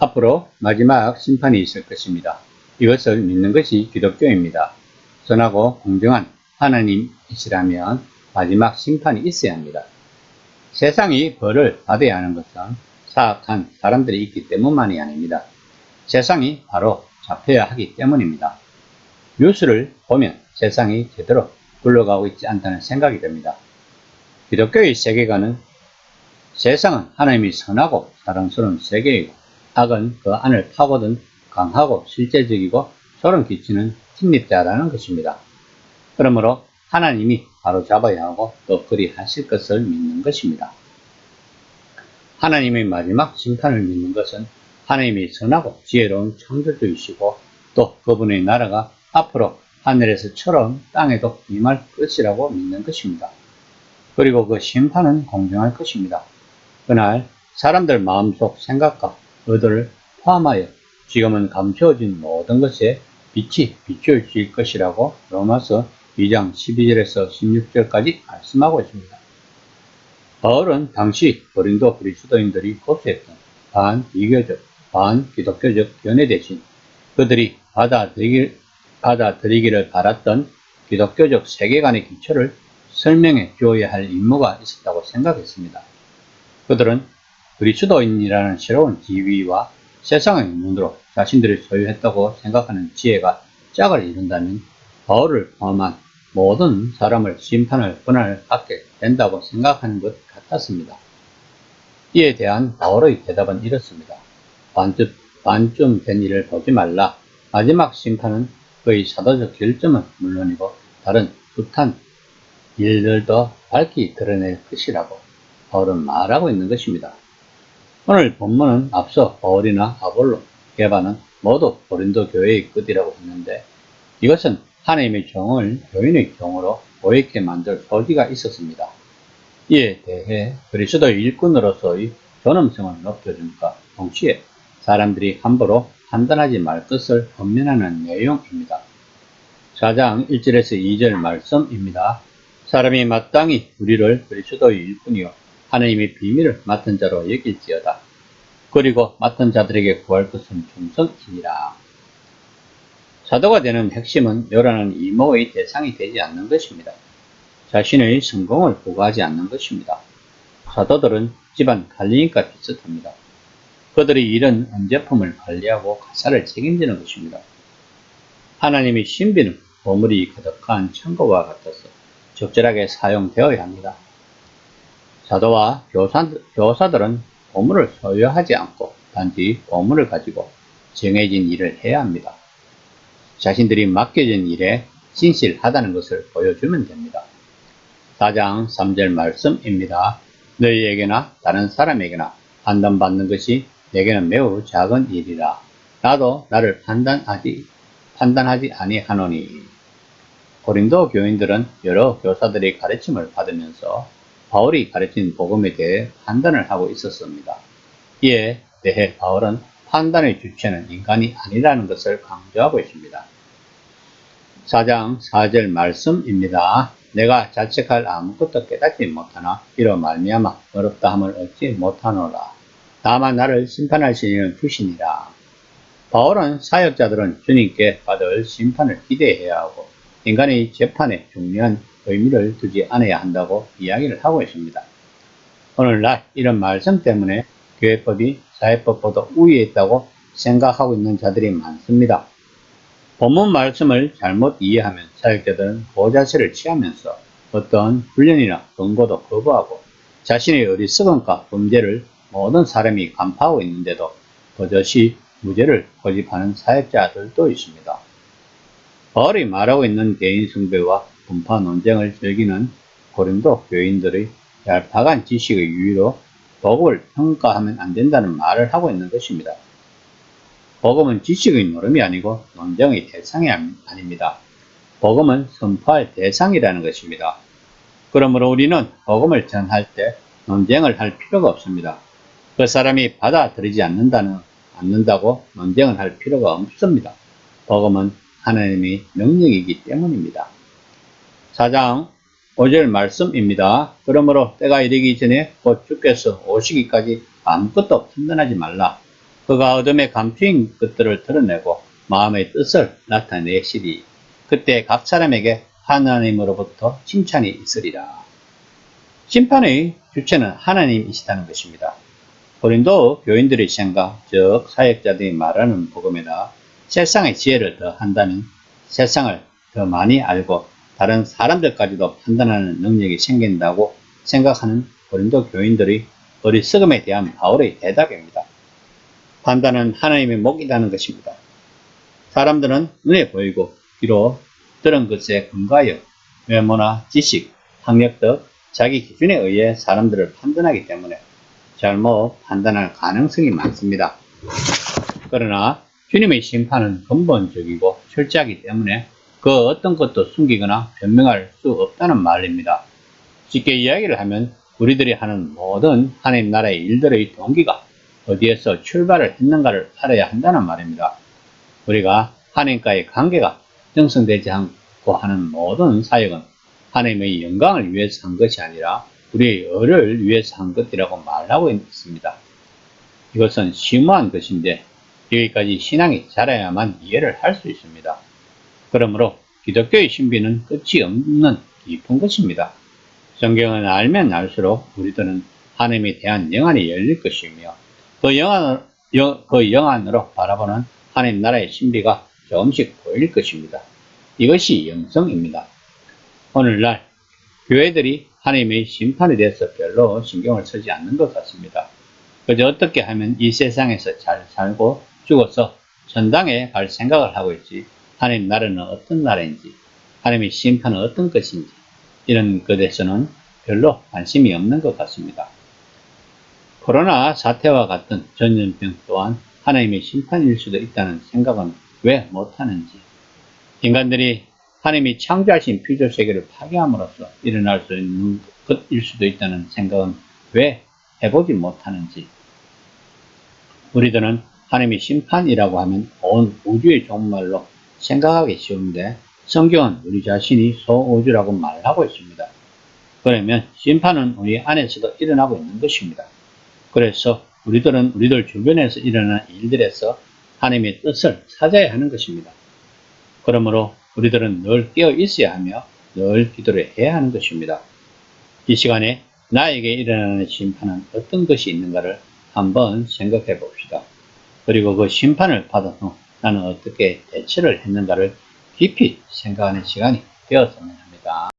앞으로 마지막 심판이 있을 것입니다. 이것을 믿는 것이 기독교입니다. 선하고 공정한 하나님이시라면 마지막 심판이 있어야 합니다. 세상이 벌을 받아야 하는 것은 사악한 사람들이 있기 때문만이 아닙니다. 세상이 바로 잡혀야 하기 때문입니다. 뉴스를 보면 세상이 제대로 굴러가고 있지 않다는 생각이 듭니다. 기독교의 세계관은 세상은 하나님이 선하고 사랑스러운 세계이고 악은 그 안을 파고든 강하고 실제적이고 소름 끼치는 침입자라는 것입니다. 그러므로 하나님이 바로잡아야 하고 또 그리 하실 것을 믿는 것입니다. 하나님의 마지막 심판을 믿는 것은 하나님이 선하고 지혜로운 창조주이시고 또 그분의 나라가 앞으로 하늘에서처럼 땅에도 임할 것이라고 믿는 것입니다. 그리고 그 심판은 공정할 것입니다. 그날 사람들 마음속 생각과 의도를 포함하여 지금은 감추어진 모든 것에 빛이 비추어질 것이라고 로마서 2장 12절에서 16절까지 말씀하고 있습니다. 바울은 당시 고린도 그리스도인들이 고수했던 반이교적, 반기독교적 견해 대신 그들이 받아들이기를 바랐던 기독교적 세계관의 기초를 설명해 주어야 할 임무가 있었다고 생각했습니다. 그들은 그리스도인이라는 새로운 지위와 세상의 눈으로 자신들이 소유했다고 생각하는 지혜가 짝을 이룬다면 바울을 포함한 모든 사람을 심판할 권한을 갖게 된다고 생각하는 것 같았습니다. 이에 대한 바울의 대답은 이렇습니다. 반쯤 된 일을 보지 말라. 마지막 심판은 그의 사도적 결점은 물론이고 다른 숱한 일들도 밝히 드러낼 것이라고 바울은 말하고 있는 것입니다. 오늘 본문은 앞서 바울이나 아볼로, 게바는 모두 고린도 교회의 끝이라고 했는데 이것은 하나님의 종을 교인의 종으로 오해케 만들 소지가 있었습니다. 이에 대해 그리스도의 일꾼으로서의 존엄성을 높여줌과 동시에 사람들이 함부로 판단하지 말 것을 권면하는 내용입니다. 4장 1절에서 2절 말씀입니다. 사람이 마땅히 우리를 그리스도의 일꾼이요 하나님의 비밀을 맡은 자로 여길지어다. 그리고 맡은 자들에게 구할 것은 충성이니라. 사도가 되는 핵심은 요란한 이모의 대상이 되지 않는 것입니다. 자신의 성공을 구하지 않는 것입니다. 사도들은 집안 관리인과 비슷합니다. 그들의 일은 언제품을 관리하고 가사를 책임지는 것입니다. 하나님의 신비는 보물이 가득한 창고와 같아서 적절하게 사용되어야 합니다. 사도와 교사들은 보물을 소유하지 않고 단지 보물을 가지고 정해진 일을 해야 합니다. 자신들이 맡겨진 일에 진실하다는 것을 보여주면 됩니다. 4장 3절 말씀입니다. 너희에게나 다른 사람에게나 판단받는 것이 내게는 매우 작은 일이라. 나도 나를 판단하지 아니하노니. 고린도 교인들은 여러 교사들의 가르침을 받으면서 바울이 가르친 복음에 대해 판단을 하고 있었습니다. 이에 대해 바울은 판단의 주체는 인간이 아니라는 것을 강조하고 있습니다. 4장 4절 말씀입니다. 내가 자책할 아무것도 깨닫지 못하나 이로 말미암아 어렵다 함을 얻지 못하노라. 다만 나를 심판하실 이는 주시니라. 바울은 사역자들은 주님께 받을 심판을 기대해야 하고 인간의 재판에 중요한 의미를 두지 않아야 한다고 이야기를 하고 있습니다. 오늘날 이런 말씀 때문에 교회법이 사회법보다 우위에 있다고 생각하고 있는 자들이 많습니다. 본문 말씀을 잘못 이해하면 사역자들은 고자세를 취하면서 어떤 훈련이나 권고도 거부하고 자신의 어리석음과 범죄를 모든 사람이 간파하고 있는데도 버젓이 무죄를 고집하는 사역자들도 있습니다. 바울이 말하고 있는 개인 숭배와 분파 논쟁을 즐기는 고린도 교인들의 얄팍한 지식의 유의로 복음을 평가하면 안 된다는 말을 하고 있는 것입니다. 복음은 지식의 노름이 아니고 논쟁의 대상이 아닙니다. 복음은 선포할 대상이라는 것입니다. 그러므로 우리는 복음을 전할 때 논쟁을 할 필요가 없습니다. 그 사람이 받아들이지 않는다고 논쟁을 할 필요가 없습니다. 복음은 하나님의 명령이기 때문입니다. 4장 5절 말씀입니다. 그러므로 때가 이르기 전에 곧 주께서 오시기까지 아무것도 판단하지 말라. 그가 어둠에 감추인 것들을 드러내고 마음의 뜻을 나타내시리. 그때 각 사람에게 하나님으로부터 칭찬이 있으리라. 심판의 주체는 하나님이시다는 것입니다. 고린도 교인들의 생각, 즉 사역자들이 말하는 복음에다 세상의 지혜를 더한다면 세상을 더 많이 알고 다른 사람들까지도 판단하는 능력이 생긴다고 생각하는 고린도 교인들의 어리석음에 대한 바울의 대답입니다. 판단은 하나님의 몫이라는 것입니다. 사람들은 눈에 보이고 귀로 들은 것에 근거하여 외모나 지식, 학력 등 자기 기준에 의해 사람들을 판단하기 때문에 잘못 판단할 가능성이 많습니다. 그러나 주님의 심판은 근본적이고 철저하기 때문에 그 어떤 것도 숨기거나 변명할 수 없다는 말입니다. 쉽게 이야기를 하면 우리들이 하는 모든 하나님 나라의 일들의 동기가 어디에서 출발을 했는가를 알아야 한다는 말입니다. 우리가 하나님과의 관계가 형성되지 않고 하는 모든 사역은 하나님의 영광을 위해서 한 것이 아니라 우리의 의를 위해서 한 것이라고 말하고 있습니다. 이것은 심오한 것인데 여기까지 신앙이 자라야만 이해를 할 수 있습니다. 그러므로 기독교의 신비는 끝이 없는 깊은 것입니다. 성경을 알면 알수록 우리들은 하나님에 대한 영안이 열릴 것이며 그 영안으로 바라보는 하나님 나라의 신비가 조금씩 보일 것입니다. 이것이 영성입니다. 오늘날 교회들이 하나님의 심판에 대해서 별로 신경을 쓰지 않는 것 같습니다. 그저 어떻게 하면 이 세상에서 잘 살고 죽어서 천당에 갈 생각을 하고 있지 하나님 나라는 어떤 나라인지 하나님의 심판은 어떤 것인지 이런 것에서는 별로 관심이 없는 것 같습니다. 코로나 사태와 같은 전염병 또한 하나님의 심판일 수도 있다는 생각은 왜 못하는지, 인간들이 하나님이 창조하신 피조세계를 파괴함으로써 일어날 수 있는 것일 수도 있다는 생각은 왜 해보지 못하는지, 우리들은 하나님의 심판이라고 하면 온 우주의 종말로 생각하기 쉬운데 성경은 우리 자신이 소우주라고 말하고 있습니다. 그러면 심판은 우리 안에서도 일어나고 있는 것입니다. 그래서 우리들은 우리들 주변에서 일어나는 일들에서 하나님의 뜻을 찾아야 하는 것입니다. 그러므로 우리들은 늘 깨어 있어야 하며 늘 기도를 해야 하는 것입니다. 이 시간에 나에게 일어나는 심판은 어떤 것이 있는가를 한번 생각해 봅시다. 그리고 그 심판을 받은 후 나는 어떻게 대처를 했는가를 깊이 생각하는 시간이 되었으면 합니다.